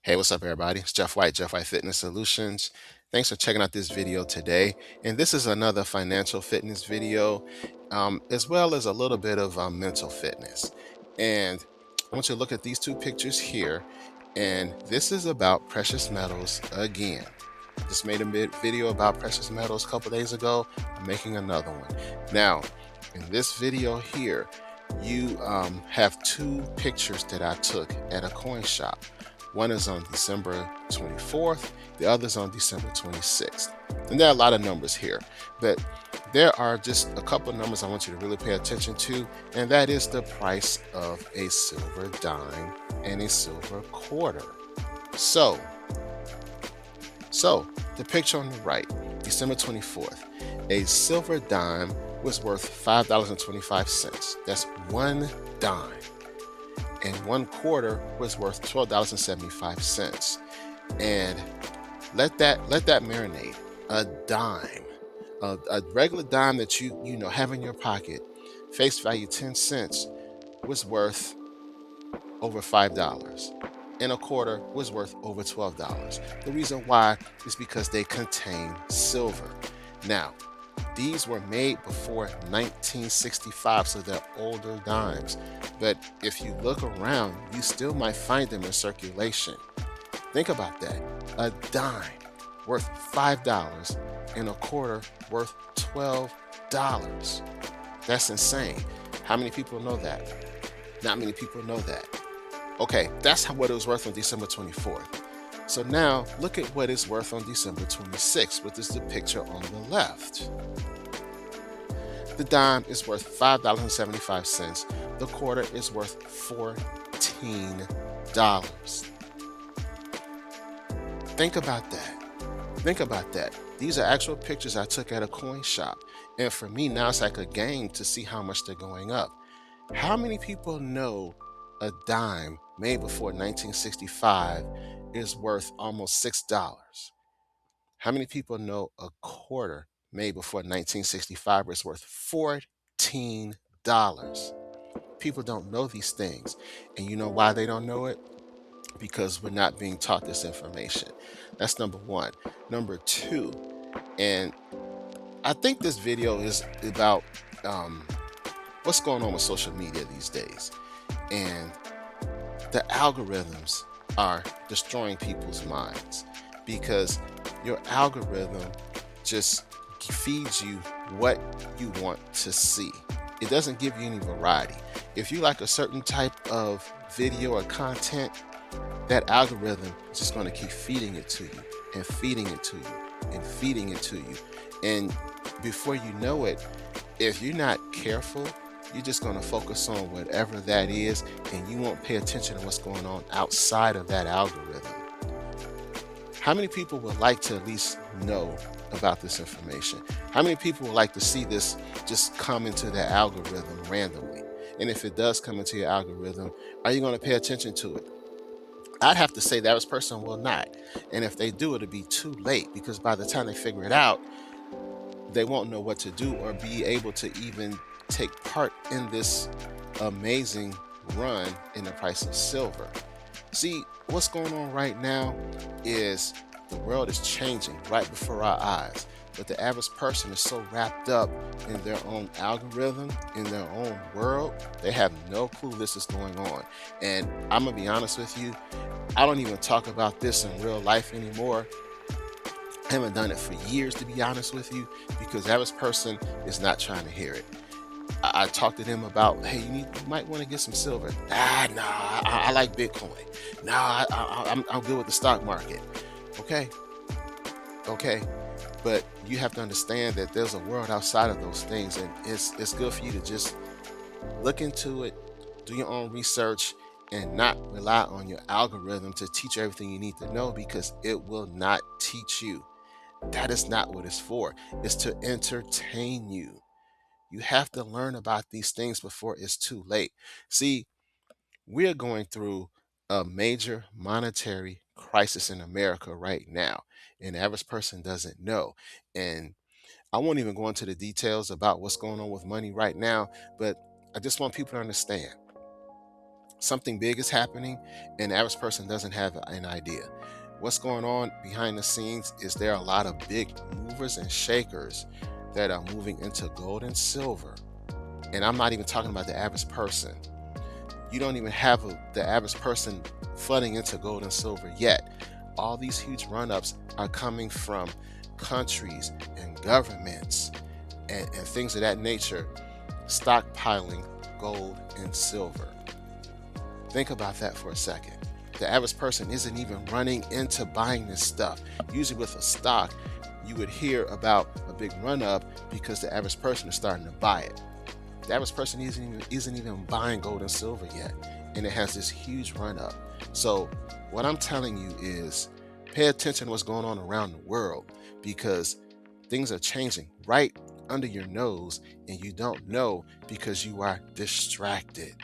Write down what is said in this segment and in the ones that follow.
Hey, what's up, everybody? It's Jeff White, Jeff White Fitness Solutions. Thanks for checking out this video today. And this is another financial fitness video, as well as a little bit of mental fitness. And I want you to look at these two pictures here. And this is about precious metals again. Just made a video about precious metals a couple days ago. I'm making another one. Now, in this video here, you have two pictures that I took at a coin shop. One is on December 24th, the other is on December 26th. And there are a lot of numbers here, but there are just a couple of numbers I want you to really pay attention to, and that is the price of a silver dime and a silver quarter. So the picture on the right, December 24th, a silver dime was worth $5.25. That's one dime. And one quarter was worth $12.75. And let that marinate. A dime, a regular dime that you have in your pocket, face value 10 cents, was worth over $5. And a quarter was worth over $12. The reason why is because they contain silver. Now, these were made before 1965, so they're older dimes. But if you look around, you still might find them in circulation. Think about that. A dime worth $5 and a quarter worth $12. That's insane. How many people know that? Not many people know that. Okay, that's what it was worth on December 24th. So now look at what it's worth on December 26th, which is the picture on the left. The dime is worth $5.75. The quarter is worth $14. Think about that. Think about that. These are actual pictures I took at a coin shop. And for me, now it's like a game to see how much they're going up. How many people know a dime made before 1965 is worth almost $6? How many people know a quarter made before 1965 is worth $14? People don't know these things. And you know why they don't know it? Because we're not being taught this information. That's number one. Number two, and I think this video is about what's going on with social media these days. And the algorithms are destroying people's minds because your algorithm just feeds you what you want to see. It doesn't give you any variety. If you like a certain type of video or content, that algorithm is just going to keep feeding it to you and feeding it to you and feeding it to you. And before you know it, if you're not careful, you're just going to focus on whatever that is, and you won't pay attention to what's going on outside of that algorithm. How many people would like to at least know about this information? How many people would like to see this just come into their algorithm randomly? And if it does come into your algorithm, are you going to pay attention to it? I'd have to say the average person will not. And if they do, it'll be too late, because by the time they figure it out, they won't know what to do or be able to even take part in this amazing run in the price of silver. See, what's going on right now is the world is changing right before our eyes. But the average person is so wrapped up in their own algorithm, in their own world, they have no clue this is going on. And I'm going to be honest with you, I don't even talk about this in real life anymore. I haven't done it for years, to be honest with you, because the average person is not trying to hear it. I talked to them about, hey, you might want to get some silver. Nah, I like Bitcoin. Nah, I'm good with the stock market. Okay, but you have to understand that there's a world outside of those things, and it's good for you to just look into it, do your own research, and not rely on your algorithm to teach you everything you need to know, because it will not teach you. That is not what it's for. It's to entertain you. You have to learn about these things before it's too late. See, we're going through a major monetary crisis in America right now, and the average person doesn't know. And I won't even go into the details about what's going on with money right now, but I just want people to understand Something big is happening, and the average person doesn't have an idea. What's going on behind the scenes is there are a lot of big movers and shakers that are moving into gold and silver. And I'm not even talking about the average person. You don't even have the average person flooding into gold and silver yet. All these huge run ups are coming from countries and governments and things of that nature stockpiling gold and silver. Think about that for a second. The average person isn't even running into buying this stuff. Usually, with a stock, you would hear about a big run up because the average person is starting to buy it. The average person isn't even buying gold and silver yet, and it has this huge run up. So, what I'm telling you is pay attention to what's going on around the world, because things are changing right under your nose, and you don't know because you are distracted.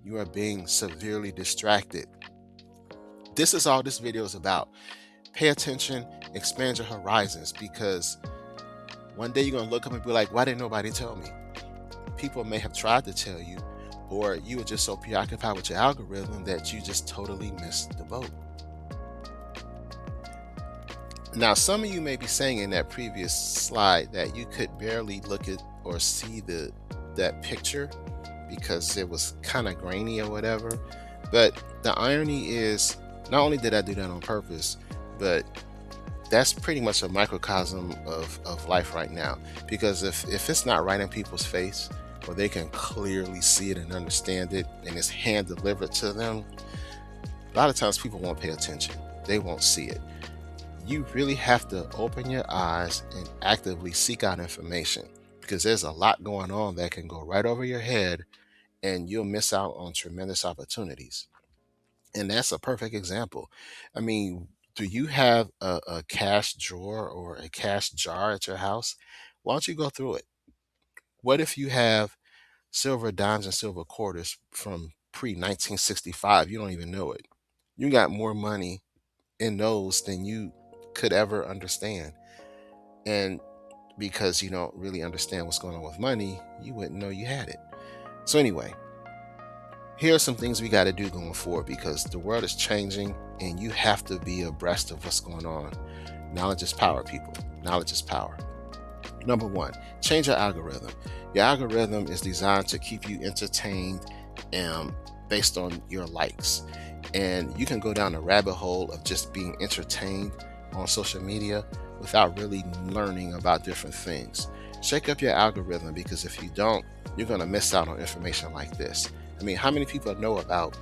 You are being severely distracted. This is all this video is about. Pay attention, expand your horizons, because one day you're going to look up and be like, why didn't nobody tell me? People may have tried to tell you, or you were just so preoccupied with your algorithm that you just totally missed the boat. Now, some of you may be saying in that previous slide that you could barely look at or see that picture because it was kind of grainy or whatever. But the irony is, not only did I do that on purpose, but that's pretty much a microcosm of life right now. Because if it's not right in people's face, or they can clearly see it and understand it, and it's hand delivered to them, a lot of times people won't pay attention. They won't see it. You really have to open your eyes and actively seek out information, because there's a lot going on that can go right over your head and you'll miss out on tremendous opportunities. And that's a perfect example. I mean, do you have a cash drawer or a cash jar at your house? Why don't you go through it? What if you have silver dimes and silver quarters from pre 1965? You don't even know it. You got more money in those than you could ever understand. And because you don't really understand what's going on with money, you wouldn't know you had it. So, anyway, here are some things we got to do going forward, because the world is changing and you have to be abreast of what's going on. Knowledge is power, people. Knowledge is power. Number one, change your algorithm. Your algorithm is designed to keep you entertained based on your likes. And you can go down a rabbit hole of just being entertained on social media without really learning about different things. Shake up your algorithm, because if you don't, you're going to miss out on information like this. I mean, how many people know about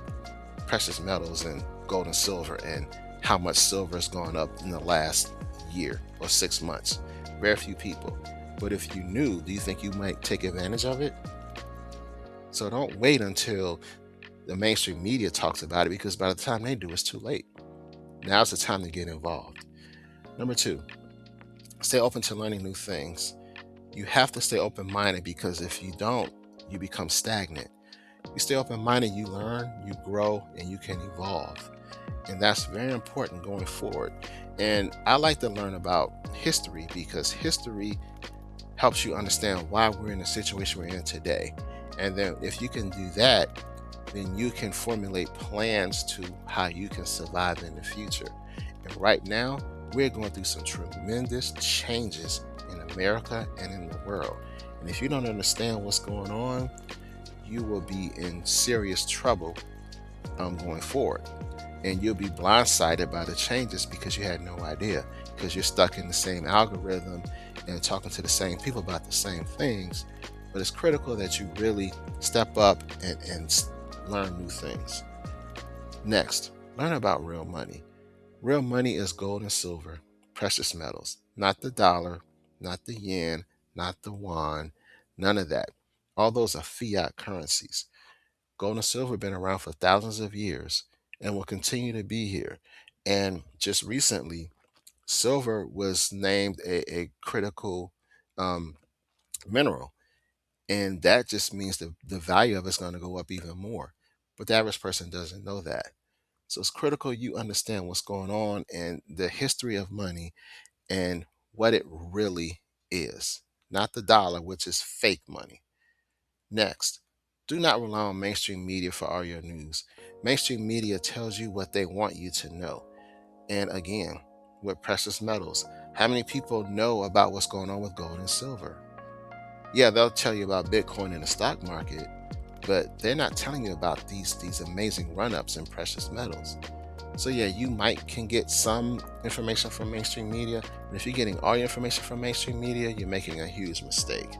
precious metals and gold and silver, and how much silver has gone up in the last year or 6 months? Very few people. But if you knew, do you think you might take advantage of it? So don't wait until the mainstream media talks about it, because by the time they do, it's too late. Now's the time to get involved. Number two, stay open to learning new things. You have to stay open minded, because if you don't, you become stagnant. You stay open minded, you learn, you grow, and you can evolve. And that's very important going forward. And I like to learn about history, because history helps you understand why we're in the situation we're in today. And then if you can do that, then you can formulate plans to how you can survive in the future. And right now, we're going through some tremendous changes in America and in the world. And if you don't understand what's going on, you will be in serious trouble going forward. And you'll be blindsided by the changes because you had no idea, because you're stuck in the same algorithm and talking to the same people about the same things. But it's critical that you really step up and learn new things. Next, learn about real money. Real money is gold and silver, precious metals, not the dollar, not the yen, not the yuan, none of that. All those are fiat currencies. Gold and silver have been around for thousands of years and will continue to be here. And just recently, silver was named a critical um, mineral. And that just means the value of it's going to go up even more. But the average person doesn't know that. So it's critical you understand what's going on and the history of money and what it really is, not the dollar, which is fake money. Next, Do not rely on mainstream media for all your news. Mainstream media tells you what they want you to know. And again, with precious metals, how many people know about what's going on with gold and silver? Yeah, they'll tell you about Bitcoin in the stock market, but they're not telling you about these amazing run-ups in precious metals. So yeah, you might can get some information from mainstream media, but if you're getting all your information from mainstream media, you're making a huge mistake.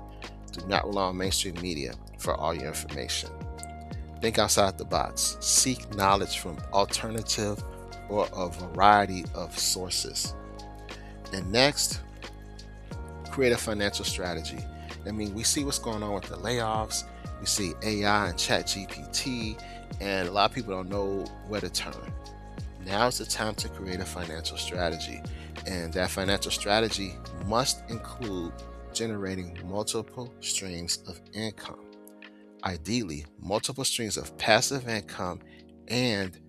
Do not rely on mainstream media for all your information. Think outside the box. Seek knowledge from alternative or a variety of sources. And next, create a financial strategy. I mean, we see what's going on with the layoffs. We see AI and Chat GPT, and a lot of people don't know where to turn. Now's the time to create a financial strategy. And that financial strategy must include generating multiple streams of income. Ideally, multiple streams of passive income and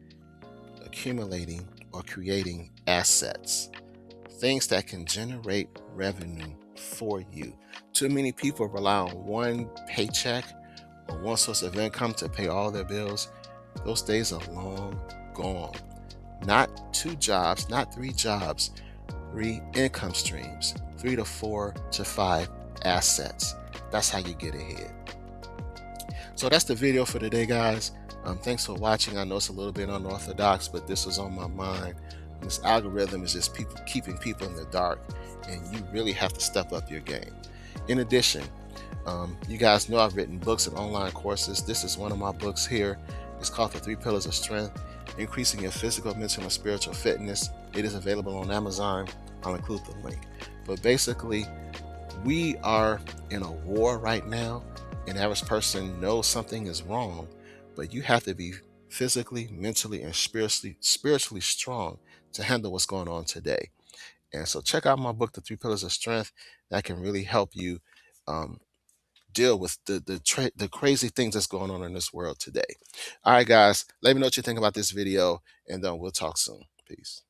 accumulating or creating assets, things that can generate revenue for you. Too many people rely on one paycheck or one source of income to pay all their bills. Those days are long gone. Not two jobs, not three jobs, three income streams, 3 to 4 to 5 assets. That's how you get ahead. So that's the video for today, guys. Thanks for watching. I know it's a little bit unorthodox, but this was on my mind. This algorithm is just people keeping people in the dark, and you really have to step up your game. In addition, you guys know I've written books and online courses. This is one of my books here. It's called The 3 Pillars of Strength, Increasing Your Physical, Mental, and Spiritual Fitness. It is available on Amazon. I'll include the link. But basically, we are in a war right now. An average person knows something is wrong, but you have to be physically, mentally, and spiritually strong to handle what's going on today. And so check out my book, The 3 Pillars of Strength. That can really help you um, deal with the crazy things that's going on in this world today. All right, guys, let me know what you think about this video, and we'll talk soon. Peace.